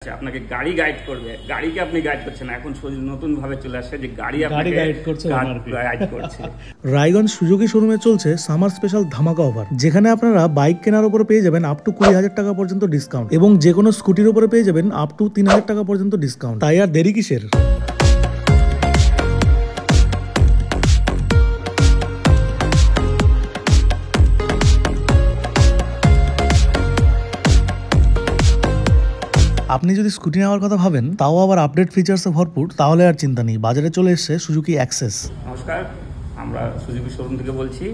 আপনাকে গাড়ি গাইড করবে, গাড়িকে আপনি গাইড করছেন না, এখন নতুন ভাবে চলে আসছে যে গাড়ি আপনাকে গাইড করছে। রায়গঞ্জ সুজুকি শোরুমে চলছে সামার স্পেশাল ধামাকা অফার, যেখানে আপনারা বাইক কেনার উপরে পেয়ে যাবেন আপ টু 20,000 টাকা পর্যন্ত ডিসকাউন্ট এবং যে কোনো স্কুটির উপরে পেয়ে যাবেন আপ টু 3,000 টাকা পর্যন্ত ডিসকাউন্ট। তাই আর দেরি কিসের? আপনি যদি স্কুটি নেওয়ার কথা ভাবেন, তাও আবার আপডেট ফিচার্সে ভরপুর, তাহলে আর চিন্তা নেই। বাজারে চলে এসেছে সুজুকি অ্যাক্সেস। নমস্কার, আমরা সুজুকি শোরুম থেকে বলছি।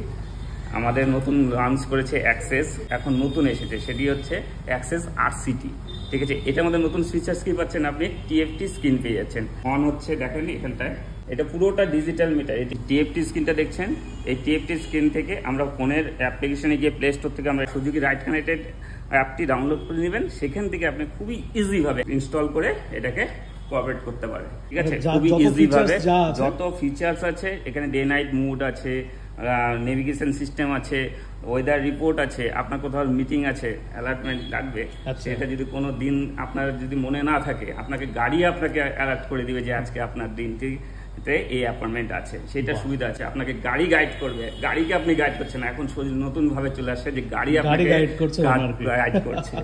আমাদের নতুন লঞ্চ করেছে অ্যাক্সেস, এখন নতুন এসেছে, সেটি হচ্ছে অ্যাক্সেস আরসিটি। ঠিক আছে, এটা আমাদের নতুন ফিচার্স কি পাচ্ছেন, আপনি টিএফটি স্ক্রিন পেয়ে যাচ্ছেন। অন হচ্ছে, দেখেন এখানটায় এটা পুরোটা ডিজিটাল মিটার। এই টিএফটি স্ক্রিনটা দেখছেন, এই টিএফটি স্ক্রিন থেকে আমরা ফোনের অ্যাপ্লিকেশনে গিয়ে প্লে স্টোর থেকে আমরা সুজুকি রাইড কানেক্টেড অ্যাপটি ডাউনলোড করে নেবেন। সেখান থেকে আপনি খুবই ইজিভাবে ইনস্টল করে এটাকে কোঅপারেট করতে পারেন। ঠিক আছে, খুবই ইজিভাবে যত ফিচার্স আছে এখানে, ডে নাইট মুড আছে, নেভিগেশন সিস্টেম আছে, ওয়েদার রিপোর্ট আছে, আপনার কোথাও মিটিং আছে, অ্যালার্টমেন্ট লাগবে, সেটা যদি কোনো দিন আপনার যদি মনে না থাকে, আপনাকে গাড়ি আপনাকে অ্যালার্ট করে দিবে যে আজকে আপনার দিনটি এই অ্যাপয়েন্টমেন্ট আছে, সেটা সুবিধা আছে। আপনাকে গাড়ি গাইড করবে, গাড়িকে আপনি গাইড করছেন না, এখন নতুন ভাবে চলে আসছে যে গাড়ি আপনাকে গাইড করছে।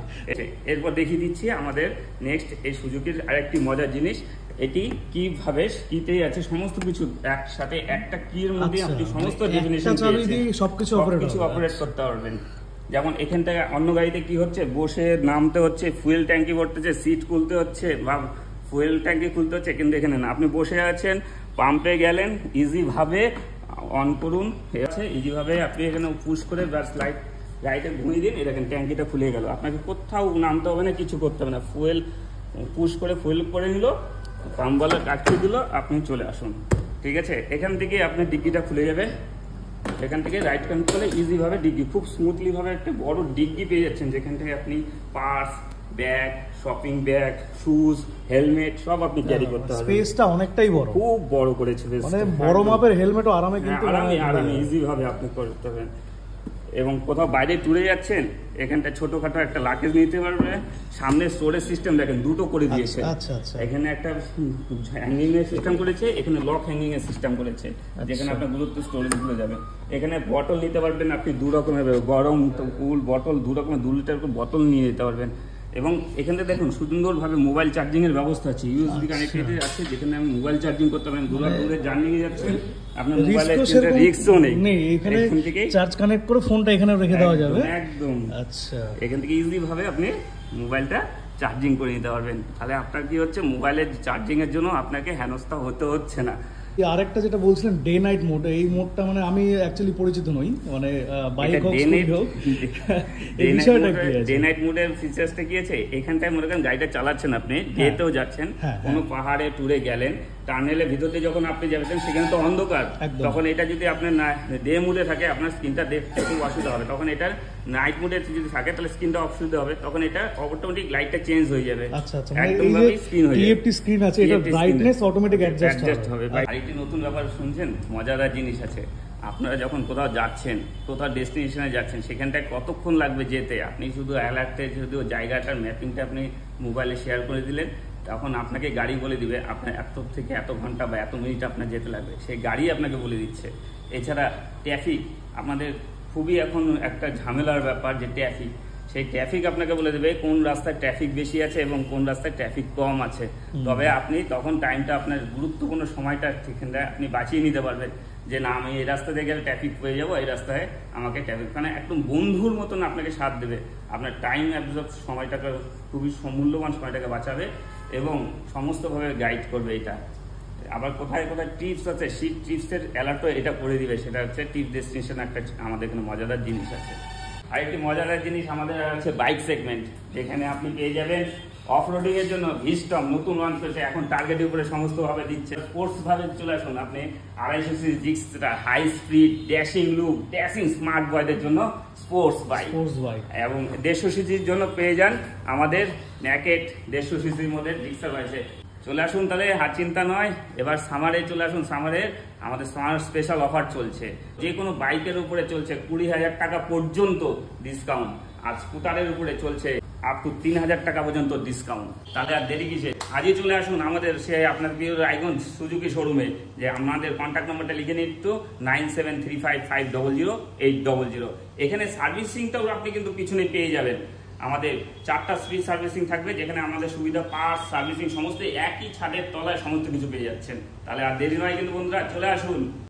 এরপর দেখিয়ে দিচ্ছি আমাদের নেক্সট এই সুজুকির আরেকটি মজার জিনিস। এটি কিভাবে কিতে আছে, সমস্ত কিছু একসাথে একটা কির মধ্যে আপনি সমস্ত ডেফিনিশন সবকিছু অপারেট করতে পারবেন। যেমন এখান থেকে অন্য গাড়িতে কি হচ্ছে, বসে নামতে হচ্ছে, ফুয়েল ট্যাঙ্কি ভরতেছে, সিট খুলতে হচ্ছে বা ফুয়েল ট্যাঙ্কি খুলতে হচ্ছে, কিন্তু এখানে না, আপনি বসে আছেন, পাম্পে গেলেন, ইজিভাবে অন করুন, ঠিক আছে, ইজিভাবে আপনি এখানে পুশ করে ব্যাস লাইটে ঘুমিয়ে দিন, দেখেন ট্যাঙ্কিটা খুলে গেল। আপনাকে কোথাও নামতে হবে না, কিছু করতে হবে না, ফুয়েল পুশ করে ফুয়েল করে নিল, পাম্পওয়ালা কাটিয়ে দিল, আপনি চলে আসুন। ঠিক আছে, এখান থেকে আপনার ডিগ্গিটা খুলে যাবে, এখান থেকে রাইট কানেক্ট করলে ইজিভাবে ডিগ্গি, খুব স্মুথলি ভাবে একটা বড় ডিগ্গি পেয়ে যাচ্ছেন, যেখান থেকে আপনি purse, bag, shopping bag, shoes, helmet সব আপনি ক্যারি করতে পারবেন। স্পেসটা অনেকটাই বড়, খুব বড় করেছে, মানে বড় মাপের হেলমেটও আরামে কিন্তু আরামে ইজি ভাবে আপনি করতে পারবেন। এবং কোথাও বাইরে ট্যুরে যাচ্ছেন, এখানটা ছোটখাটো একটা লাগেজ নিতে পারবেন। সামনে স্টোরেজ সিস্টেম দেখেন দুটো করে দিয়েছে। এখানে একটা হ্যাঙ্গিং এর সিস্টেম করেছে, এখানে লক হ্যাঙ্গিং এর সিস্টেম করেছে, যেখানে আপনার গুরুত্ব স্টোরেজ গুলো যাবে। এখানে বটল নিতে পারবেন আপনি দু রকমের, গরম কুল বটল, 2 রকমের 2 লিটার বটল নিয়ে যেতে পারবেন। এবং এখানে দেখুন সুন্দরভাবে মোবাইল চার্জিং এর ব্যবস্থা আছে, ইউএসবি কানেক্টেড আছে, যেখানে আপনি মোবাইল চার্জিং করতে পারেন। দূরে জার্নি যাচ্ছেন, আপনার মোবাইলে রিস্কও নেই, এখানে থেকে চার্জ কানেক্ট করে ফোনটা এখানে রেখে দেওয়া যাবে একদম। আচ্ছা, এখান থেকে ইজি ভাবে আপনি মোবাইলটা চার্জিং করে নিতে পারবেন। তাহলে আপনার কি হচ্ছে, মোবাইলের চার্জিং এর জন্য আপনাকে হেনস্থা হতে হচ্ছে না। আরেকটা যেটা বলছিলেন ডে নাইট মোড, এই মোডটা মানে আমি অ্যাকচুয়ালি পরিচিত নই, মানে বাইক হোক স্কুটি হোক, এই বিষয়টা কি আছে? ডে নাইট মোডের ফিচারসটা কি আছে, এখানটায় মনে করেন গাড়িটা চালাচ্ছেন, আপনি ডেতেও যাচ্ছেন, কোনো পাহাড়ে ট্যুরে গেলেন, টানেলের ভিতর দিয়ে যখন আপনি যাবেন সেখানে তো অন্ধকার, তখন এটা যদি আপনার ডে মোডে থাকে আপনার স্ক্রিনটা দেখতে খুব অসুবিধা হবে। তখন এটা নাইট মোডে যদি থাকে তাহলে স্ক্রিনটা অসুবিধা হবে, তখন এটা অটোমেটিক লাইটটা চেঞ্জ হয়ে যাবে। একদম স্ক্রিন হয়ে যাবে, টিএফটি স্ক্রিন আছে, এটা ব্রাইটনেস অটোমেটিক অ্যাডজাস্ট হবে। আরেকটি নতুন ব্যাপার শুনছেন, মজাদার জিনিস আছে। আপনারা যখন কোথাও যাচ্ছেন, কোথাও ডেস্টিনেশনে যাচ্ছেন, সেখানটায় কতক্ষণ লাগবে যেতে, আপনি শুধু অ্যালার্টে যদি জায়গাটার ম্যাপিংটা আপনি মোবাইলে শেয়ার করে দিলেন, তখন আপনাকে গাড়ি বলে দিবে আপনার এত থেকে এত ঘন্টা বা এত মিনিট আপনার যেতে লাগবে, সেই গাড়ি আপনাকে বলে দিচ্ছে। এছাড়া ট্রাফিক, আমাদের খুবই এখন একটা ঝামেলার ব্যাপার যে ট্রাফিক, সেই ট্রাফিক আপনাকে বলে দেবে কোন রাস্তায় ট্রাফিক বেশি আছে এবং কোন রাস্তায় ট্রাফিক কম আছে। তবে আপনি তখন টাইমটা আপনার গুরুত্বপূর্ণ সময়টা সেখানে আপনি বাঁচিয়ে নিতে পারবেন, যে না আমি এই রাস্তা দিয়ে গেলে ট্রাফিক পেয়ে যাবো, এই রাস্তায় আমাকে ট্রাফিক, মানে একদম বন্ধুর মতন আপনাকে সাথ দেবে, আপনার টাইম অ্যাবজর্ব সময়টাকে, খুবই মূল্যবান সময়টাকে বাঁচাবে এবং সমস্তভাবে গাইড করবে। এটা আবার কোথায় কোথায় টিপস আছে, সেই টিপসের অ্যালার্টও এটা করে দিবে, সেটা হচ্ছে টিপ ডেস্টিনেশন একটা আমাদের এখানে মজাদার জিনিস আছে। আরেকটি মজাদার জিনিস আমাদের আছে বাইক সেগমেন্ট, যেখানে আপনি পেয়ে যাবেন অফ রোডিং এর জন্য ভিস্টম নতুন লঞ্চ করেছে, এখন টার্গেটের উপরে সমস্তভাবে দিচ্ছে। স্পোর্টস ভাবে চলে আসুন আপনি, 250 সিসি জিক্সটা, high speed, dashing look, dashing smart বয়দের জন্য স্পোর্টস বাইক, এবং 150 সিসির জন্য পেয়ে যান আমাদের ন্যাকেট 150 সিসির মধ্যে জিক্সার রয়েছে। চলে আসুন তাহলে, হাত চিন্তা নয়, এবার সামারে চলে আসুন। সামারে আমাদের সামার স্পেশাল অফার চলছে, যে কোনো বাইকের উপরে চলছে 20,000 টাকা পর্যন্ত ডিসকাউন্ট, আর স্কুটারের উপরে চলছে আপ টু 3000 টাকা পর্যন্ত ডিসকাউন্ট। তাহলে আর দেরি কিসে, আজই চলে আসুন আমাদের সে আপনার প্রিয় রায়গঞ্জ সুজুকি শোরুমে। যে আমাদের কন্ট্যাক্ট নাম্বারটা লিখে নিন তো 9735500800। এখানে সার্ভিসিংটাও আপনি কিন্তু পিছনে পেয়ে যাবেন। আমাদের 4টা ফ্রি সার্ভিসিং থাকবে, যেখানে আমাদের সুবিধা পার্টস সার্ভিসিং সমস্ত একই ছাদের তলায় সমস্ত কিছু পেয়ে যাচ্ছেন। তাহলে আর দেরি নয় কিন্তু বন্ধুরা, চলে আসুন।